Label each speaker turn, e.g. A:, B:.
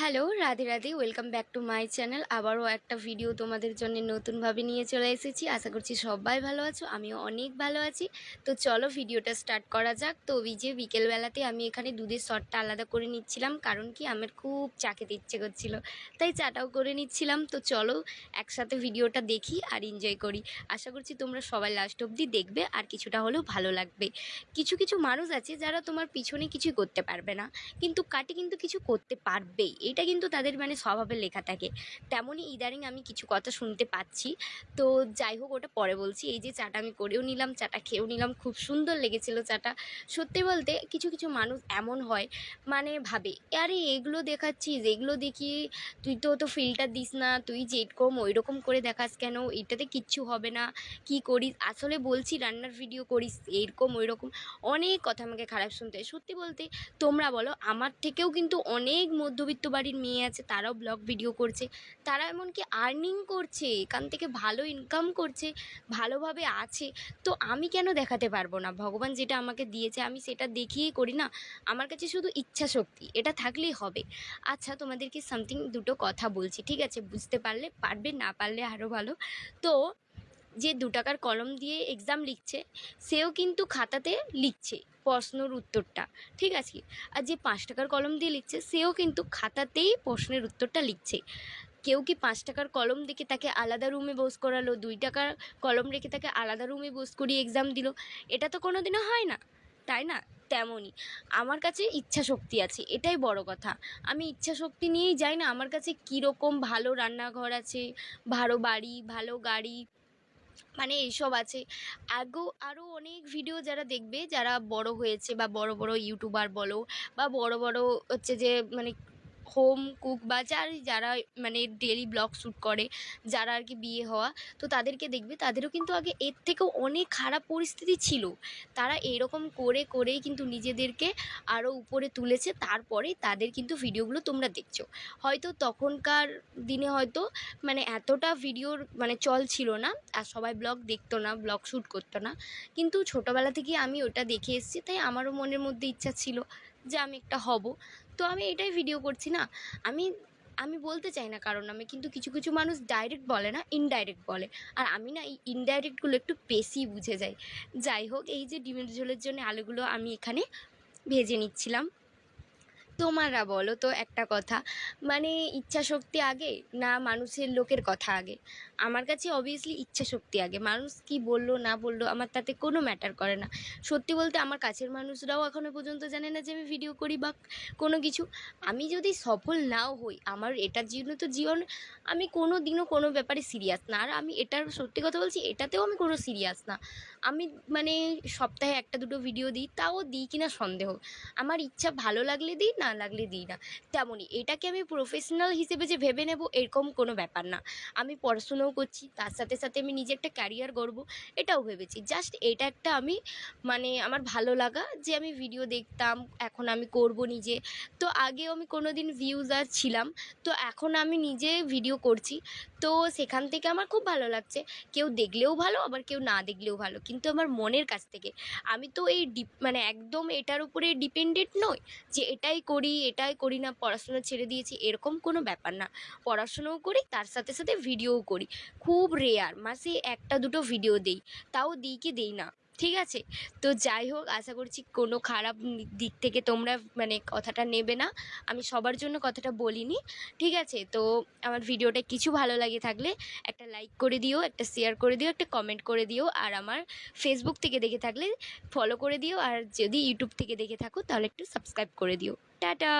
A: Hello, Radhe Radhe. Welcome back to my channel. আবারও একটা video তোমাদের জন্য নতুনভাবে নিয়ে চলে এসেছি। আশা করছি সবাই ভালো আছো, আমিও অনেক ভালো আছি। তো চলো ভিডিওটা স্টার্ট করা যাক। তো ওই যে বিকেলবেলাতে আমি এখানে দুধের শটটা আলাদা করে নিচ্ছিলাম, কারণ কি আমার খুব চা খেতে ইচ্ছে করছিল, তাই চাটাও করে নিচ্ছিলাম। তো চলো একসাথে ভিডিওটা দেখি আর এনজয় করি। আশা করছি তোমরা সবাই লাস্ট অবধি দেখবে আর কিছুটা হলেও ভালো লাগবে। কিছু কিছু মানুষ আছে যারা তোমার পিছনে কিছুই করতে পারবে না, কিন্তু কাটে কিন্তু কিছু করতে পারবেই, এটা কিন্তু তাদের মানে স্বভাবে লেখা থাকে। তেমনই ইদানিং আমি কিছু কথা শুনতে পাচ্ছি। তো যাই হোক, ওটা পরে বলছি। এই যে চাটা আমি করেও নিলাম, চাটা খেয়েও নিলাম, খুব সুন্দর লেগেছিল চাটা। সত্যি বলতে কিছু কিছু মানুষ এমন হয়, মানে ভাবে আরে এগুলো দেখাচ্ছিস, এগুলো দেখিয়ে তুই তো ফিল্টার দিস না, তুই যেরকম ওই রকম করে দেখাস কেন, এটাতে কিচ্ছু হবে না, কি করিস। আসলে বলছি রান্নার ভিডিও করিস, এরকম ওই রকম অনেক কথা আমাকে খারাপ শুনতে হয়। সত্যি বলতে তোমরা বলো, আমার থেকেও কিন্তু অনেক মধ্যবিত্ত বাড়ির মেয়ে আছে, তারাও ব্লগ ভিডিও করছে, তারা এমনকি আর্নিং করছে, এখান থেকে ভালো ইনকাম করছে, ভালোভাবে আছে। তো আমি কেন দেখাতে পারবো না? ভগবান যেটা আমাকে দিয়েছে আমি সেটা দেখিয়েই করি না। আমার কাছে শুধু ইচ্ছা শক্তি এটা থাকলেই হবে। আচ্ছা, তোমাদেরকে সামথিং দুটো কথা বলছি, ঠিক আছে? বুঝতে পারলে পারবে, না পারলে আরও ভালো। তো যে 2 টাকার কলম দিয়ে এক্সাম লিখছে, সেও কিন্তু খাতাতে লিখছে প্রশ্নর উত্তরটা, ঠিক আছে? আর যে 5 টাকার কলম দিয়ে লিখছে, সেও কিন্তু খাতাতেই প্রশ্নের উত্তরটা লিখছে। কেউ কি 5 টাকার কলম দেখে তাকে আলাদা রুমে বস করালো, 2 টাকার কলম রেখে তাকে আলাদা রুমে বস করিয়ে এক্সাম দিল? এটা তো কোনো দিনও হয় না, তাই না? তেমনই আমার কাছে ইচ্ছা শক্তি আছে, এটাই বড় কথা। আমি ইচ্ছা শক্তি নিয়েই যাই না। আমার কাছে কীরকম ভালো রান্নাঘর আছে, ভালো বাড়ি, ভালো গাড়ি, মানে এইসব আছে। আরও অনেক ভিডিও যারা দেখবে, যারা বড় হয়েছে বা বড় বড় ইউটিউবার বলো, বা বড় বড় হচ্ছে যে মানে হোম কুক, বা যারা মানে ডেলি ব্লগ শ্যুট করে, যারা আর কি বিয়ে হওয়া, তো তাদেরকে দেখবে, তাদেরও কিন্তু আগে এর থেকেও অনেক খারাপ পরিস্থিতি ছিল। তারা এরকম করে করেই কিন্তু নিজেদেরকে আরও উপরে তুলেছে, তারপরে তাদের কিন্তু ভিডিওগুলো তোমরা দেখছো। হয়তো তখনকার দিনে হয়তো মানে এতটা ভিডিওর মানে চল ছিল না, আর সবাই ব্লগ দেখতো না, ব্লগ শ্যুট করতো না। কিন্তু ছোটোবেলা থেকেই আমি ওটা দেখে এসেছি, তাই আমারও মনের মধ্যে ইচ্ছা ছিল যে আমি একটা হব। তো আমি এটাই ভিডিও করছি না। আমি আমি বলতে চাই না কারণ আমি, কিন্তু কিছু কিছু মানুষ ডাইরেক্ট বলে না, ইনডাইরেক্ট বলে। আর আমি না এই ইনডাইরেক্টগুলো একটু বেশি বুঝে যাই। যাই হোক, এই যে ডিমের ঝোলের জন্য আলুগুলো আমি এখানে ভেজে নিচ্ছিলাম। তোমরা বলো তো একটা কথা, মানে ইচ্ছা শক্তি আগে না মানুষের লোকের কথা আগে? আমার কাছে অবভিয়াসলি ইচ্ছা শক্তি আগে। মানুষ কি বললো না বললো আমার তাতে কোনো ম্যাটার করে না। সত্যি বলতে আমার কাছের মানুষরাও এখনও পর্যন্ত জানে না যে আমি ভিডিও করি বা কোনো কিছু। আমি যদি সফল নাও হই, আমার এটার জন্য তো জীবন, আমি কোনো দিনও কোনো ব্যাপারে সিরিয়াস না। আর আমি এটার সত্যি কথা বলছি, এটাতেও আমি কোনো সিরিয়াস না। আমি মানে সপ্তাহে 1-2 ভিডিও দিই, তাও দিই কিনা সন্দেহ। আমার ইচ্ছা ভালো লাগলে দিই, না লাগলে দিই না। তেমনই এটাকে আমি প্রফেশনাল হিসেবে যে ভেবে নেব, এরকম কোনো ব্যাপার না। আমি পড়াশুনোও করছি, তার সাথে সাথে আমি নিজে একটা ক্যারিয়ার গড়বো, এটাও ভেবেছি। জাস্ট এটা একটা আমি মানে আমার ভালো লাগা যে আমি ভিডিও দেখতাম, এখন আমি করব নিজে। তো আগেও আমি কোনো দিন ভিউজার ছিলাম, তো এখন আমি নিজে ভিডিও করছি। তো সেখান থেকে আমার খুব ভালো লাগছে। কেউ দেখলেও ভালো, আবার কেউ না দেখলেও ভালো, কিন্তু আমার মনের কাছ থেকে। আমি তো এই মানে একদম এটার উপরে ডিপেন্ডেন্ট নই যে এটাই করি না, পড়াশোনা ছেড়ে দিয়েছি, এরকম কোনো ব্যাপার না। পড়াশুনোও করি, তার সাথে সাথে ভিডিওও করি। খুব রেয়ার মাসে 1-2 ভিডিও দেই, তাও দিই কি দেই না, ঠিক আছে? তো যাই হোক, আশা করছি কোনো খারাপ দিক থেকে তোমরা মানে কথাটা নেবে না। আমি সবার জন্য কথাটা বলিনি, ঠিক আছে? তো আমার ভিডিওটা কিছু ভালো লাগে থাকলে একটা লাইক করে দিও, একটা শেয়ার করে দিও, একটা কমেন্ট করে দিও। আর আমার ফেসবুক থেকে দেখে থাকলে ফলো করে দিও, আর যদি ইউটিউব থেকে দেখে থাকো তাহলে একটু সাবস্ক্রাইব করে দিও। টাটা।